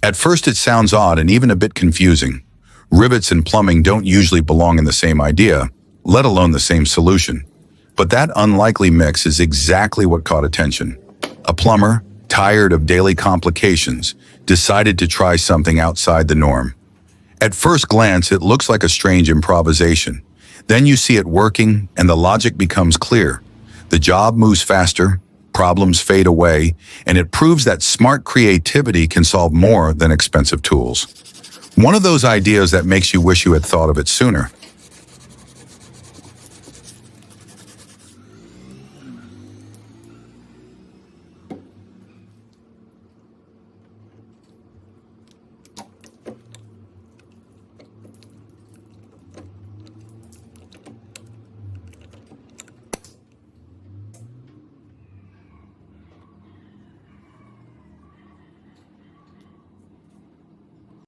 At first it sounds odd and even a bit confusing. Rivets and plumbing don't usually belong in the same idea, let alone the same solution. But that unlikely mix is exactly what caught attention. A plumber, tired of daily complications, decided to try something outside the norm. At first glance, it looks like a strange improvisation. Then you see it working, and the logic becomes clear. The job moves faster, problems fade away, and it proves that smart creativity can solve more than expensive tools. One of those ideas that makes you wish you had thought of it sooner.